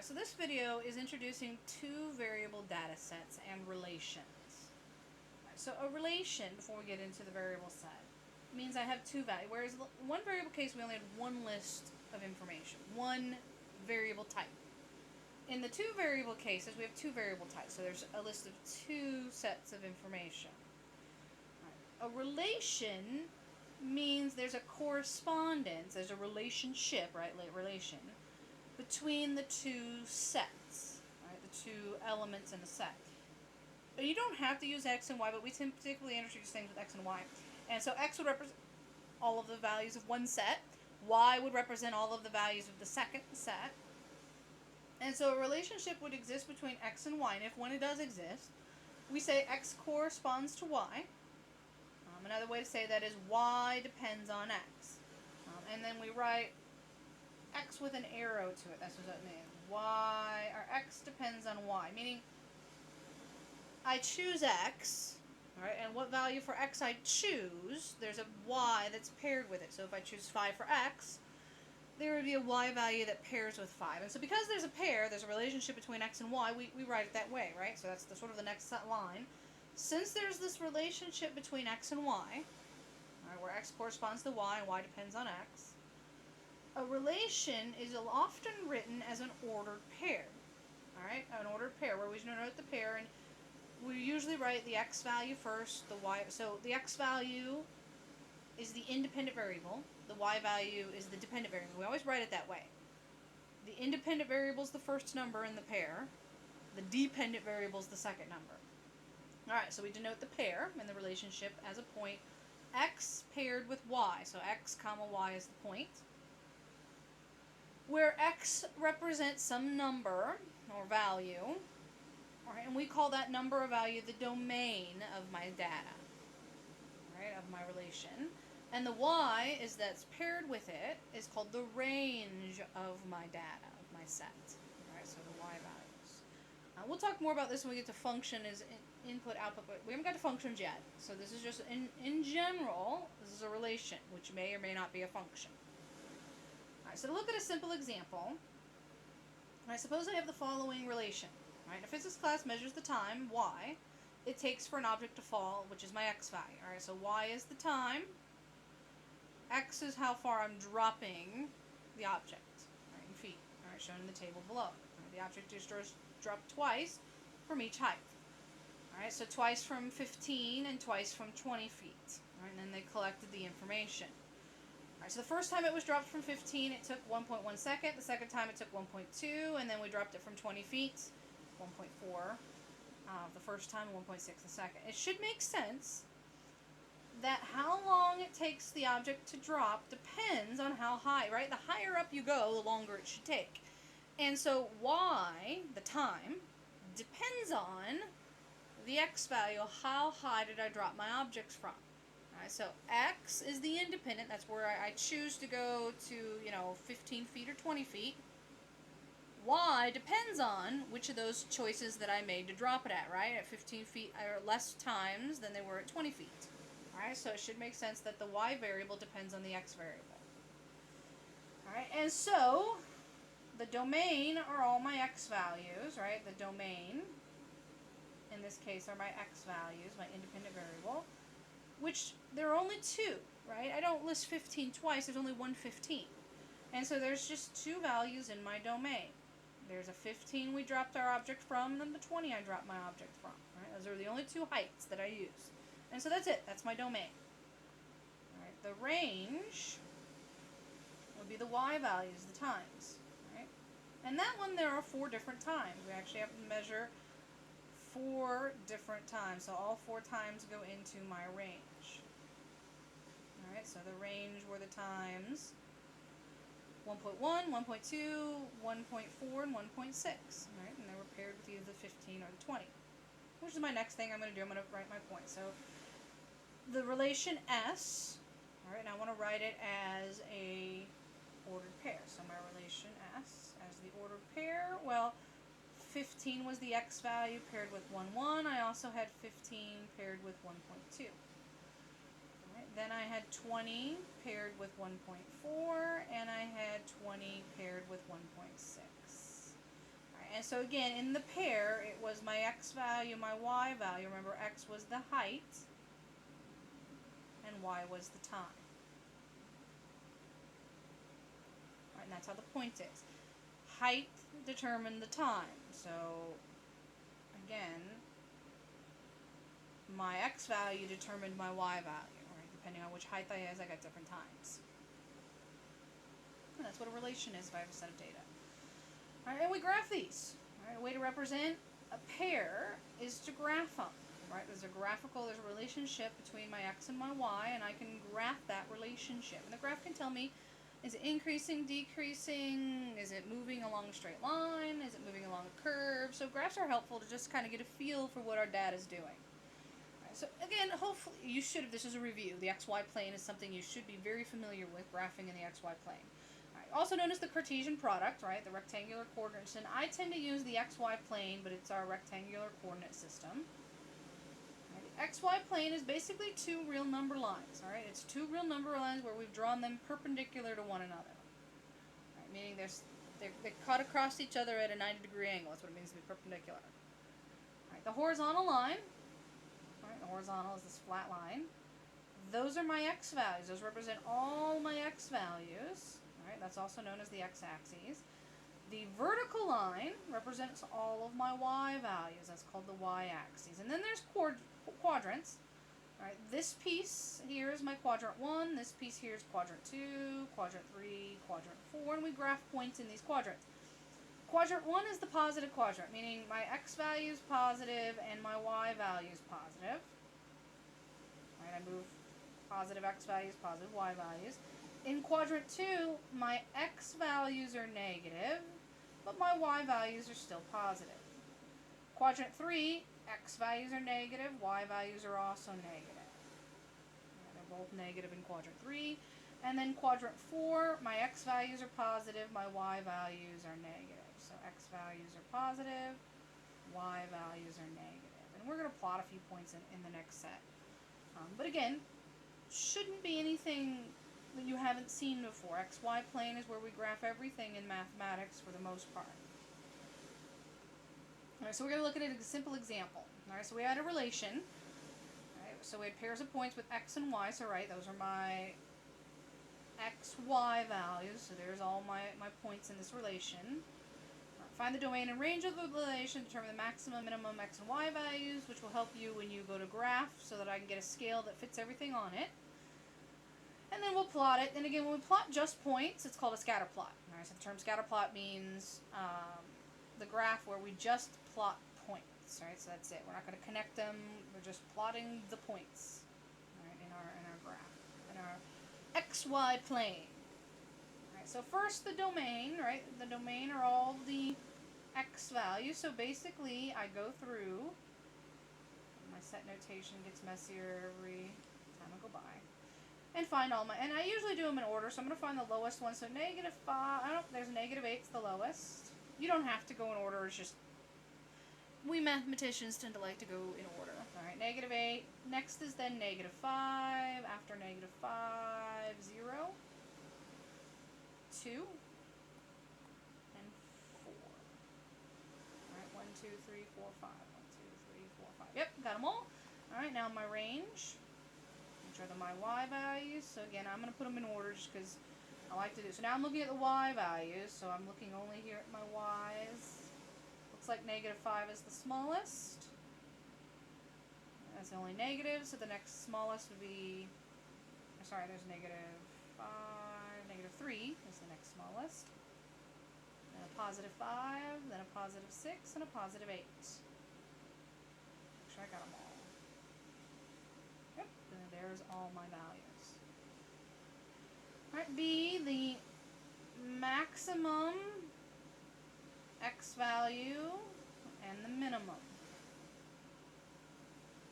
So this video is introducing two variable data sets and relations. So a relation, before we get into the variable set, means I have two values, whereas in one variable case we only had one list of information, one variable type. In the two variable cases, we have two variable types, so there's a list of two sets of information. A relation means there's a correspondence, there's a relationship, right, relation, between the two sets, right, the two elements in a set. But you don't have to use x and y, but we typically introduce things with x and y. And so x would represent all of the values of one set, y would represent all of the values of the second set. And so a relationship would exist between x and y, and if when it does exist, we say x corresponds to y. Another way to say that is y depends on x. And then we write x with an arrow to it. That's what that means. Y, or x depends on y, meaning I choose x, right, and what value for x I choose, there's a y that's paired with it. So if I choose 5 for x, there would be a y value that pairs with 5. And so because there's a pair, there's a relationship between x and y, we write it that way, right? So that's the sort of the next set line. Since there's this relationship between x and y, right, where x corresponds to y and y depends on x, a relation is often written as an ordered pair. Alright, an ordered pair, where we denote the pair, and we usually write the x value first, the y. So the x value is the independent variable, the y value is the dependent variable. We always write it that way. The independent variable is the first number in the pair, the dependent variable is the second number. Alright, so we denote the pair in the relationship as a point x paired with y. So x comma y is the point, where x represents some number or value, right, and we call that number or value the domain of my data, right, of my relation. And the y is that's paired with it is called the range of my data, of my set. Right, so the y values. We'll talk more about this when we get to function as input, output, but we haven't got to functions yet. So this is just, in general, this is a relation, which may or may not be a function. Alright, so to look at a simple example, I suppose I have the following relation. Right, a physics class measures the time, y, it takes for an object to fall, which is my x value. Alright, so y is the time, x is how far I'm dropping the object, right, in feet, alright, shown in the table below. Right, the object is dropped twice from each height. Alright, so twice from 15 and twice from 20 feet. Right, and then they collected the information. Alright, so the first time it was dropped from 15, it took 1.1 second. The second time it took 1.2, and then we dropped it from 20 feet, 1.4. The first time, 1.6 the second. It should make sense that how long it takes the object to drop depends on how high, right? The higher up you go, the longer it should take. And so y, the time, depends on the x value. How high did I drop my objects from? Alright, so x is the independent, that's where I choose to go to, 15 feet or 20 feet. Y depends on which of those choices that I made to drop it at, right? At 15 feet or less times than they were at 20 feet. Alright, so it should make sense that the y variable depends on the x variable. Alright, and so the domain are all my x values, right? The domain, in this case, are my x values, my independent variable, which there are only two, right? I don't list 15 twice, there's only one 15. And so there's just two values in my domain. There's a 15 we dropped our object from, and then the 20 I dropped my object from. Right? Those are the only two heights that I use. And so that's it, that's my domain. Right? The range would be the y values, the times. Right? And that one, there are 4 different times. We actually have to measure 4 different times. So all 4 times go into my range. Alright, so the range were the times 1.1, 1.2, 1.4, and 1.6. Alright, and they were paired with either the 15 or the 20. Which is my next thing I'm going to do. I'm going to write my point. So the relation S, alright, and I want to write it as a ordered pair. So my relation S as the ordered pair, well, 15 was the x value paired with 1, 1. I also had 15 paired with 1.2. Right, then I had 20 paired with 1.4, and I had 20 paired with 1.6. and so again, in the pair, it was my x value, my y value. Remember, x was the height, and y was the time. All right, and that's how the point is. Height determined the time. So, again, my x value determined my y value. Right? Depending on which height I is, I got different times. And that's what a relation is if I have a set of data. All right, and we graph these. All right, a way to represent a pair is to graph them. Right, there's a relationship between my x and my y, and I can graph that relationship. And the graph can tell me, is it increasing, decreasing, is it moving along a straight line, is it moving along a curve? So graphs are helpful to just kind of get a feel for what our data is doing. Right, so again, hopefully you should, if this is a review, the xy plane is something you should be very familiar with, graphing in the xy plane. Also known as the Cartesian product, right, the rectangular coordinates. And I tend to use the xy plane, but it's our rectangular coordinate system. Right, the xy plane is basically two real number lines, all right? It's two real number lines where we've drawn them perpendicular to one another. Right, meaning they're cut across each other at a 90-degree angle. That's what it means to be perpendicular. All right, the horizontal line, all right, the horizontal is this flat line. Those are my x values. Those represent all my x values. Right, that's also known as the x-axis. The vertical line represents all of my y values. That's called the y-axis. And then there's quadrants. All right, this piece here is my quadrant 1. This piece here is quadrant 2, quadrant 3, quadrant 4. And we graph points in these quadrants. Quadrant 1 is the positive quadrant, meaning my x value is positive and my y value is positive. All right, I move positive x values, positive y values. In quadrant 2, my x values are negative, but my y values are still positive. Quadrant 3, x values are negative, y values are also negative. They're both negative in quadrant 3. And then quadrant 4, my x values are positive, my y values are negative. So x values are positive, y values are negative. And we're going to plot a few points in the next set. But again, shouldn't be anything that you haven't seen before. XY plane is where we graph everything in mathematics for the most part. Alright, so we're going to look at a simple example. Alright, so we had a relation. Alright, so we had pairs of points with x and y. So right, those are my x, y values. So there's all my points in this relation. Find the domain and range of the relation, determine the maximum, minimum x and y values, which will help you when you go to graph so that I can get a scale that fits everything on it. And then we'll plot it. And again, when we plot just points, it's called a scatter plot. All right, so the term scatter plot means the graph where we just plot points. All right, so that's it. We're not going to connect them. We're just plotting the points. All right, in our graph, in our XY plane. All right, so first the domain. Right, the domain are all the x values. So basically, I go through. My set notation gets messier every time I go by. And find all my, and I usually do them in order, so I'm going to find the lowest one. So negative 5, there's negative 8's the lowest. You don't have to go in order, it's just, we mathematicians tend to like to go in order. Alright, negative 8. Next is then negative 5. After negative 5, 0, 2, and 4. Alright, 1, 2, 3, 4, 5. 1, 2, 3, 4, 5. Yep, got them all. Alright, now my range. Which are my y values. So again, I'm going to put them in order just because I like to do. So now I'm looking at the y values. So I'm looking only here at my y's. Looks like negative 5 is the smallest. That's the only negative. So the next smallest would be, sorry, there's negative 5, negative 3 is the next smallest. Then a positive 5, then a positive 6, and a positive 8. Make sure I got them all. Yep, and there's all my values. Alright, B, the maximum x value and the minimum.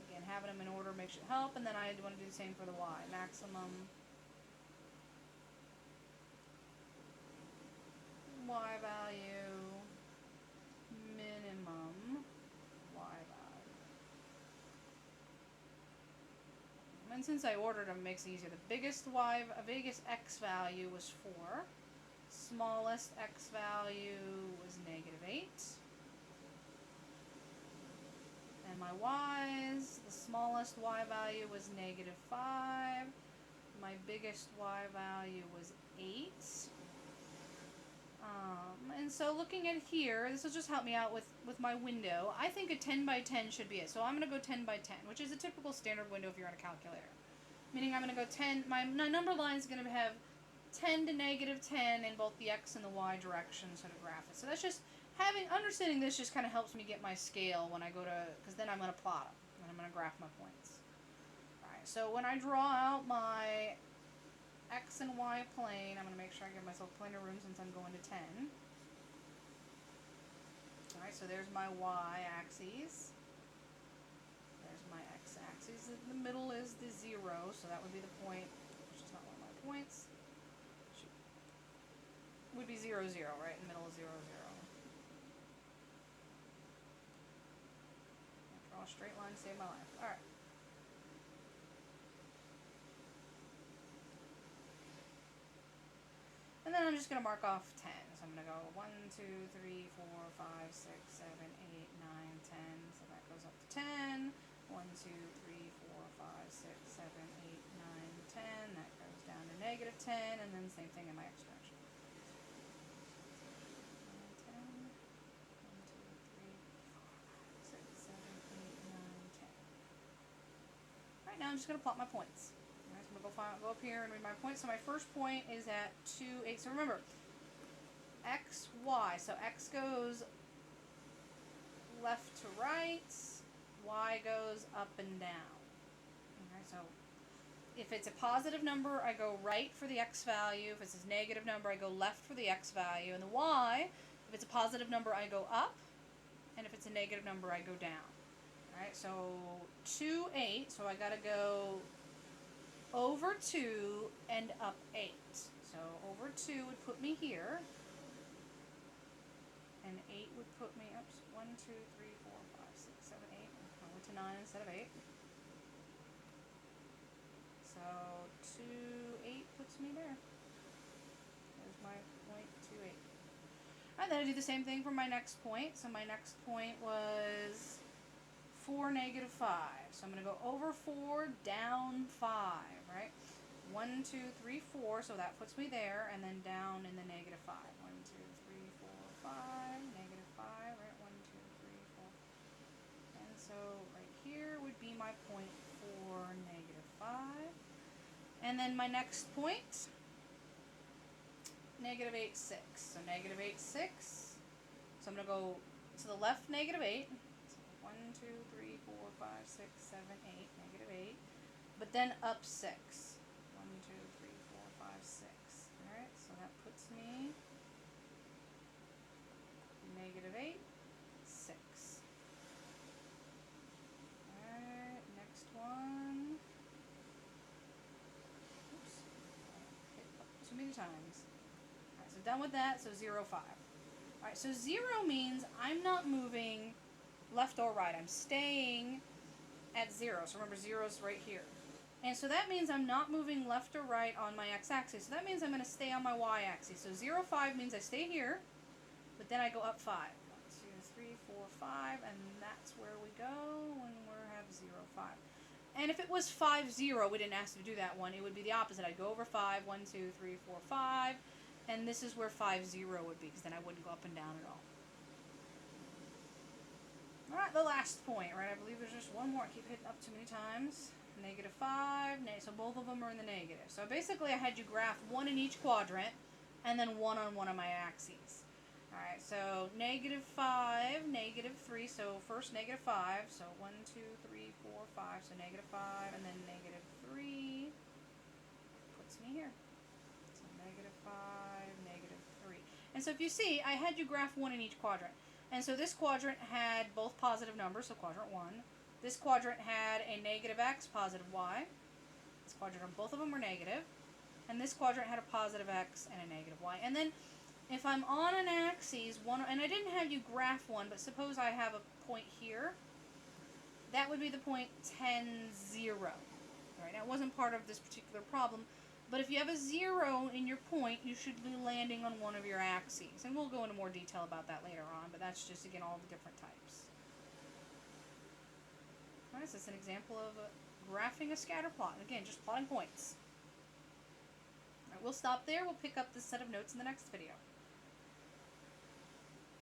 Again, having them in order makes it help, and then I want to do the same for the y. Maximum y value, minimum y value. And since I ordered them, it makes it easier. The biggest x value was 4. Smallest x value was negative 8. y's. The smallest y value was -5. My biggest y value was 8. And so looking at here, this will just help me out with my window. I think a 10 by 10 should be it. So I'm going to go 10 by 10, which is a typical standard window if you're on a calculator. Meaning I'm going to go 10, my number line is going to have 10 to -10 in both the x and the y directions so to graph it. So that's just, understanding this just kind of helps me get my scale when I go to, because then I'm going to plot them, and I'm going to graph my points. Alright, so when I draw out my x and y plane, I'm going to make sure I give myself plenty of room since I'm going to 10. Alright, so there's my y-axis. There's my x-axis. In the middle is the 0, so that would be the point, which is not one of my points. Would be 0, 0, right? In the middle of 0, 0. Draw a straight line to save my life. Alright. And then I'm just going to mark off 10. So I'm going to go 1, 2, 3, 4, 5, 6, 7, 8, 9, 10. So that goes up to 10. 1, 2, 3, 4, 5, 6, 7, 8, 9, 10. That goes down to -10. And then same thing in my x direction. 10. 1, 2, 3, 4, 5, 6, 7, 8, 9, 10. Alright, now I'm just going to plot my points. Alright, so I'm going to go up here and read my points. So my first point is at 2, 8. So remember, x, y. So x goes left to right. Y goes up and down. Okay, so if it's a positive number, I go right for the x value. If it's a negative number, I go left for the x value. And the y, if it's a positive number, I go up. And if it's a negative number, I go down. Alright, so 2, 8. So I got to go over 2 and up 8. So over 2 would put me here. And 8 would put me, 1, 2, 3, 4, 5, 6, 7, 8. I went to 9 instead of 8. So 2, 8 puts me there. There's my point 2, 8. Alright, then I do the same thing for my next point. So my next point was 4, -5. So I'm going to go over 4, down 5, right? 1, 2, 3, 4. So that puts me there, and then down in the -5. 1, 2, 3, 4, 5, -5, right? 1, 2, 3, 4. And so right here would be my point for -5. And then my next point, -8, 6. So -8, 6. So I'm going to go to the left, -8. So 1, 2, 3, 4, 5, 6, 7, 8, -8. But then up 6. 1, 2, 3, 4, 5, 6. Alright, so that puts me -8, 6. Alright, next one. Oops. Hit up too many times. Alright, so done with that, so 0, 5. Alright, so 0 means I'm not moving left or right. I'm staying at 0. So remember, 0 is right here. And so that means I'm not moving left or right on my x-axis. So that means I'm going to stay on my y-axis. So 0, 5 means I stay here, but then I go up 5. 1, 2, 3, 4, 5, and that's where we go when we have 0, 5. And if it was 5, 0, we didn't ask to do that one, it would be the opposite. I'd go over 5, 1, 2, 3, 4, 5, and this is where 5, 0 would be, because then I wouldn't go up and down at all. Alright, the last point, right? I believe there's just one more. I keep hitting up too many times. -5, so both of them are in the negative. So basically I had you graph one in each quadrant, and then one on one of my axes. Alright, so -5, -3, so first -5, so 1, 2, 3, 4, 5, so -5, and then -3 puts me here. So -5, -3. And so if you see, I had you graph one in each quadrant. And so this quadrant had both positive numbers, so quadrant 1. This quadrant had a -x, positive y. This quadrant, both of them were negative. And this quadrant had a positive x and a negative y. And then if I'm on an axis, and I didn't have you graph one, but suppose I have a point here, that would be the point 10, 0. Right, now it wasn't part of this particular problem, but if you have a 0 in your point, you should be landing on one of your axes. And we'll go into more detail about that later on, but that's just, again, all the different types. This is an example of graphing a scatter plot. Again, just plotting points. All right, we'll stop there. We'll pick up this set of notes in the next video.